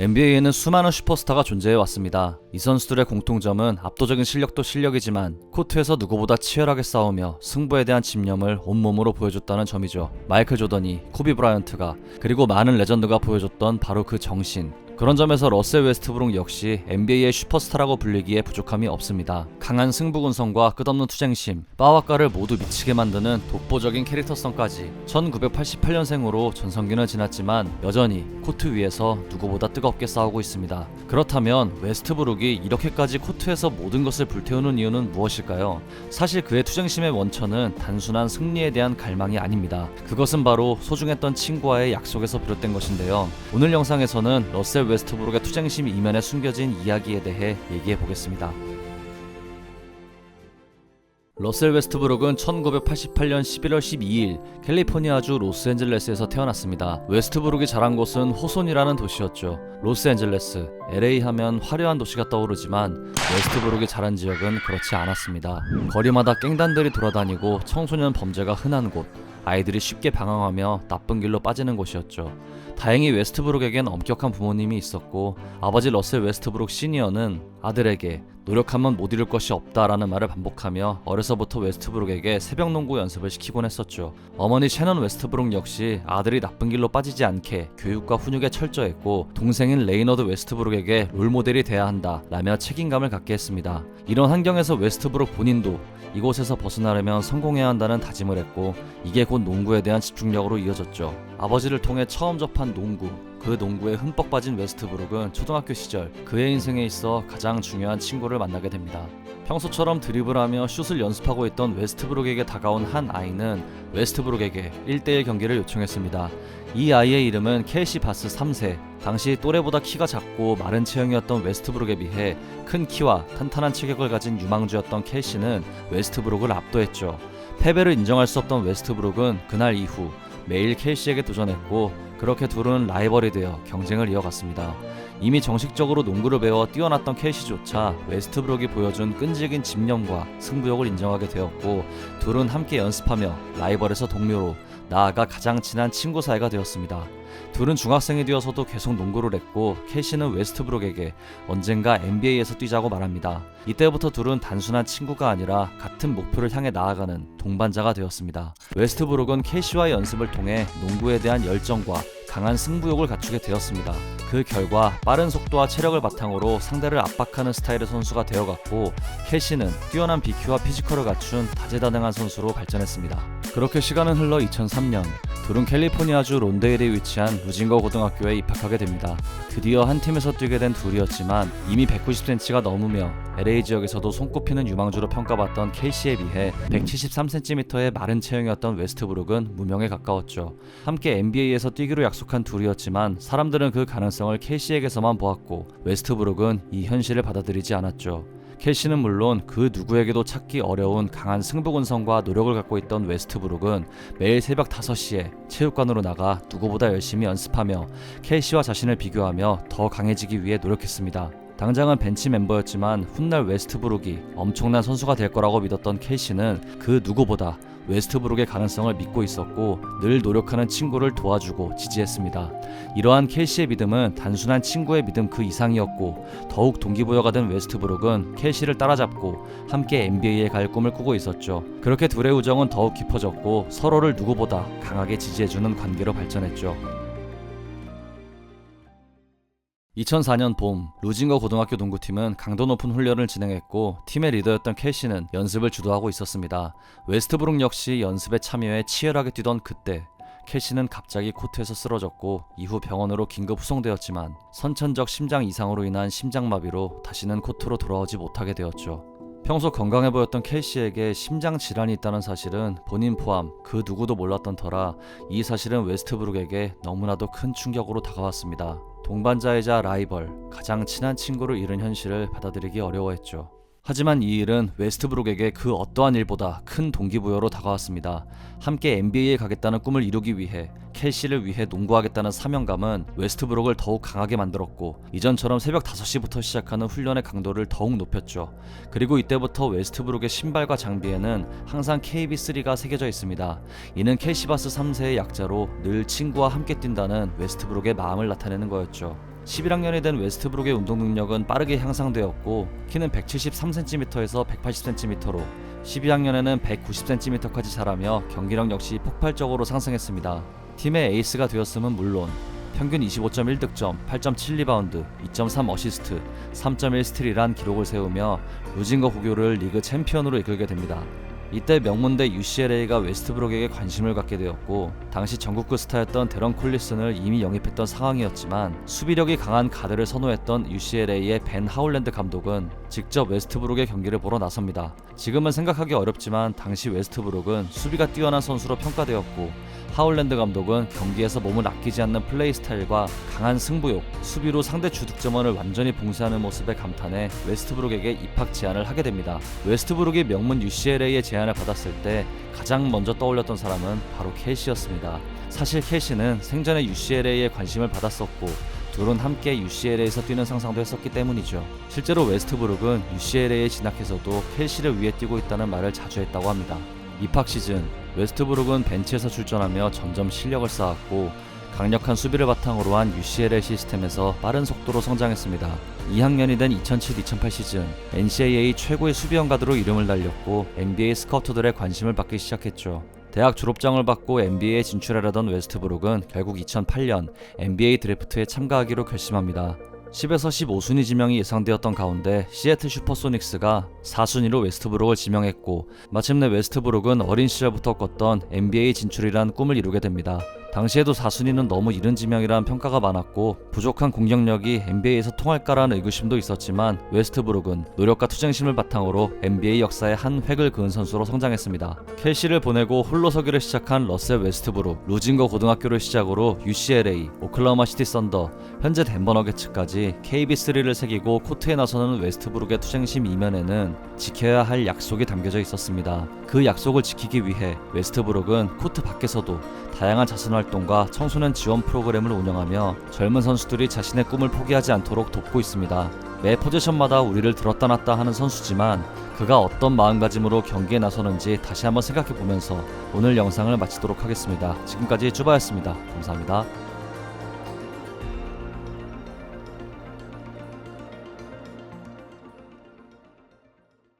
NBA에는 수많은 슈퍼스타가 존재해왔습니다. 이 선수들의 공통점은 압도적인 실력도 실력이지만 코트에서 누구보다 치열하게 싸우며 승부에 대한 집념을 온몸으로 보여줬다는 점이죠. 마이클 조던이, 코비 브라이언트가, 그리고 많은 레전드가 보여줬던 바로 그 정신. 그런 점에서 러셀 웨스트브룩 역시 NBA의 슈퍼스타라고 불리기에 부족함이 없습니다. 강한 승부근성과 끝없는 투쟁심, 빠와까를 모두 미치게 만드는 독보적인 캐릭터성까지 1988년생으로 전성기는 지났지만 여전히 코트 위에서 누구보다 뜨겁게 싸우고 있습니다. 그렇다면 웨스트브룩이 이렇게까지 코트에서 모든 것을 불태우는 이유는 무엇일까요? 사실 그의 투쟁심의 원천은 단순한 승리에 대한 갈망이 아닙니다. 그것은 바로 소중했던 친구와의 약속에서 비롯된 것인데요. 오늘 영상에서는 러셀 웨스트브룩의 투쟁심 이면에 숨겨진 이야기에 대해 얘기해 보겠습니다. 러셀 웨스트브룩은 1988년 11월 12일 캘리포니아주 로스앤젤레스에서 태어났습니다. 웨스트브룩이 자란 곳은 호손이라는 도시였죠. 로스앤젤레스, LA 하면 화려한 도시가 떠오르지만 웨스트브룩이 자란 지역은 그렇지 않았습니다. 거리마다 갱단들이 돌아다니고 청소년 범죄가 흔한 곳, 아이들이 쉽게 방황하며 나쁜 길로 빠지는 곳이었죠. 다행히 웨스트브룩에겐 엄격한 부모님이 있었고 아버지 러셀 웨스트브룩 시니어는 아들에게 노력하면 못 이룰 것이 없다라는 말을 반복하며 어려서부터 웨스트브룩에게 새벽 농구 연습을 시키곤 했었죠. 어머니 셰넌 웨스트브룩 역시 아들이 나쁜 길로 빠지지 않게 교육과 훈육에 철저했고 동생인 레이너드 웨스트브룩에게 롤모델이 돼야 한다 라며 책임감을 갖게 했습니다. 이런 환경에서 웨스트브룩 본인도 이곳에서 벗어나려면 성공해야 한다는 다짐을 했고 이게 곧 농구에 대한 집중력으로 이어졌죠. 아버지를 통해 처음 접한 농구, 그 농구에 흠뻑 빠진 웨스트브룩은 초등학교 시절 그의 인생에 있어 가장 중요한 친구를 만나게 됩니다. 평소처럼 드리블하며 슛을 연습하고 있던 웨스트브룩에게 다가온 한 아이는 웨스트브룩에게 1대1 경기를 요청했습니다. 이 아이의 이름은 켈시 바스 3세. 당시 또래보다 키가 작고 마른 체형이었던 웨스트브룩에 비해 큰 키와 탄탄한 체격을 가진 유망주였던 켈시는 웨스트브룩을 압도했죠. 패배를 인정할 수 없던 웨스트브룩은 그날 이후 매일 켈시에게 도전했고 그렇게 둘은 라이벌이 되어 경쟁을 이어갔습니다. 이미 정식적으로 농구를 배워 뛰어났던 켈시조차 웨스트브룩이 보여준 끈질긴 집념과 승부욕을 인정하게 되었고 둘은 함께 연습하며 라이벌에서 동료로 나아가 가장 친한 친구 사이가 되었습니다. 둘은 중학생이 되어서도 계속 농구를 했고 켈시는 웨스트브룩에게 언젠가 NBA에서 뛰자고 말합니다. 이때부터 둘은 단순한 친구가 아니라 같은 목표를 향해 나아가는 동반자가 되었습니다. 웨스트브룩은 켈시와의 연습을 통해 농구에 대한 열정과 강한 승부욕을 갖추게 되었습니다. 그 결과 빠른 속도와 체력을 바탕으로 상대를 압박하는 스타일의 선수가 되어갔고 켈시는 뛰어난 BQ와 피지컬을 갖춘 다재다능한 선수로 발전했습니다. 그렇게 시간은 흘러 2003년 둘은 캘리포니아주 론데일에 위치한 루징거 고등학교에 입학하게 됩니다. 드디어 한 팀에서 뛰게 된 둘이었지만 이미 190cm가 넘으며 LA 지역에서도 손꼽히는 유망주로 평가받던 켈시에 비해 173cm의 마른 체형이었던 웨스트브룩은 무명에 가까웠죠. 함께 NBA에서 뛰기로 약속한 둘이었지만 사람들은 그 가능성을 켈시에게서만 보았고 웨스트브룩은 이 현실을 받아들이지 않았죠. 켈시는 물론 그 누구에게도 찾기 어려운 강한 승부근성과 노력을 갖고 있던 웨스트브룩은 매일 새벽 5시에 체육관으로 나가 누구보다 열심히 연습하며 켈시와 자신을 비교하며 더 강해지기 위해 노력했습니다. 당장은 벤치 멤버였지만 훗날 웨스트브룩이 엄청난 선수가 될 거라고 믿었던 켈시는 그 누구보다 웨스트브룩의 가능성을 믿고 있었고 늘 노력하는 친구를 도와주고 지지했습니다. 이러한 켈시의 믿음은 단순한 친구의 믿음 그 이상이었고 더욱 동기부여가 된 웨스트브룩은 켈시를 따라잡고 함께 NBA에 갈 꿈을 꾸고 있었죠. 그렇게 둘의 우정은 더욱 깊어졌고 서로를 누구보다 강하게 지지해주는 관계로 발전했죠. 2004년 봄, 루징거 고등학교 농구팀은 강도 높은 훈련을 진행했고 팀의 리더였던 켈시는 연습을 주도하고 있었습니다. 웨스트브룩 역시 연습에 참여해 치열하게 뛰던 그때 켈시는 갑자기 코트에서 쓰러졌고 이후 병원으로 긴급 후송되었지만 선천적 심장 이상으로 인한 심장마비로 다시는 코트로 돌아오지 못하게 되었죠. 평소 건강해 보였던 켈시에게 심장 질환이 있다는 사실은 본인 포함 그 누구도 몰랐던 터라 이 사실은 웨스트브룩에게 너무나도 큰 충격으로 다가왔습니다. 동반자이자 라이벌, 가장 친한 친구를 잃은 현실을 받아들이기 어려워했죠. 하지만 이 일은 웨스트브룩에게 그 어떠한 일보다 큰 동기부여로 다가왔습니다. 함께 NBA에 가겠다는 꿈을 이루기 위해 켈시를 위해 농구하겠다는 사명감은 웨스트브룩을 더욱 강하게 만들었고 이전처럼 새벽 5시부터 시작하는 훈련의 강도를 더욱 높였죠. 그리고 이때부터 웨스트브룩의 신발과 장비에는 항상 KB3가 새겨져 있습니다. 이는 켈시 바스 3세의 약자로 늘 친구와 함께 뛴다는 웨스트브룩의 마음을 나타내는 거였죠. 11학년이 된 웨스트브룩의 운동 능력은 빠르게 향상되었고 키는 173cm에서 180cm로 12학년에는 190cm까지 자라며 경기력 역시 폭발적으로 상승했습니다. 팀의 에이스가 되었음은 물론 평균 25.1득점, 8.7리바운드, 2.3 어시스트, 3.1 스틸이란 기록을 세우며 루징거 고교를 리그 챔피언으로 이끌게 됩니다. 이때 명문대 UCLA가 웨스트브룩에게 관심을 갖게 되었고 당시 전국구 스타였던 데런 콜리슨을 이미 영입했던 상황이었지만 수비력이 강한 가드를 선호했던 UCLA의 벤 하울랜드 감독은 직접 웨스트브룩의 경기를 보러 나섭니다. 지금은 생각하기 어렵지만 당시 웨스트브룩은 수비가 뛰어난 선수로 평가되었고 하울랜드 감독은 경기에서 몸을 아끼지 않는 플레이 스타일과 강한 승부욕, 수비로 상대 주득점원을 완전히 봉쇄하는 모습에 감탄해 웨스트브룩에게 입학 제안을 하게 됩니다. 웨스트브룩이 명문 UCLA의 제안을 받았을 때 가장 먼저 떠올렸던 사람은 바로 켈시였습니다. 사실 켈시는 생전에 UCLA에 관심을 받았었고 둘은 함께 UCLA에서 뛰는 상상도 했었기 때문이죠. 실제로 웨스트브룩은 UCLA에 진학해서도 켈시를 위해 뛰고 있다는 말을 자주 했다고 합니다. 입학 시즌 웨스트브룩은 벤치에서 출전하며 점점 실력을 쌓았고 강력한 수비를 바탕으로 한 UCLA 시스템에서 빠른 속도로 성장했습니다. 2학년이 된 2007-2008 시즌 NCAA 최고의 수비형 가드로 이름을 날렸고 NBA 스카우터들의 관심을 받기 시작했죠. 대학 졸업장을 받고 NBA에 진출하려던 웨스트브룩은 결국 2008년 NBA 드래프트에 참가하기로 결심합니다. 10에서 15순위 지명이 예상되었던 가운데 시애틀 슈퍼소닉스가 4순위로 웨스트브룩을 지명했고 마침내 웨스트브룩은 어린 시절부터 꿨던 NBA 진출이란 꿈을 이루게 됩니다. 당시에도 4순위는 너무 이른 지명이라는 평가가 많았고 부족한 공격력이 NBA에서 통할까라는 의구심도 있었지만 웨스트브룩은 노력과 투쟁심을 바탕으로 NBA 역사의 한 획을 그은 선수로 성장했습니다. 켈시를 보내고 홀로 서기를 시작한 러셀 웨스트브룩, 루징거 고등학교를 시작으로 UCLA, 오클라호마 시티 썬더, 현재 덴버 너게츠까지 KB3를 새기고 코트에 나서는 웨스트브룩의 투쟁심 이면에는 지켜야 할 약속이 담겨져 있었습니다. 그 약속을 지키기 위해 웨스트브룩은 코트 밖에서도 다양한 자선활동과 청소년 지원 프로그램을 운영하며 젊은 선수들이 자신의 꿈을 포기하지 않도록 돕고 있습니다. 매 포지션마다 우리를 들었다 놨다 하는 선수지만 그가 어떤 마음가짐으로 경기에 나서는지 다시 한번 생각해보면서 오늘 영상을 마치도록 하겠습니다. 지금까지 쭈바였습니다. 감사합니다.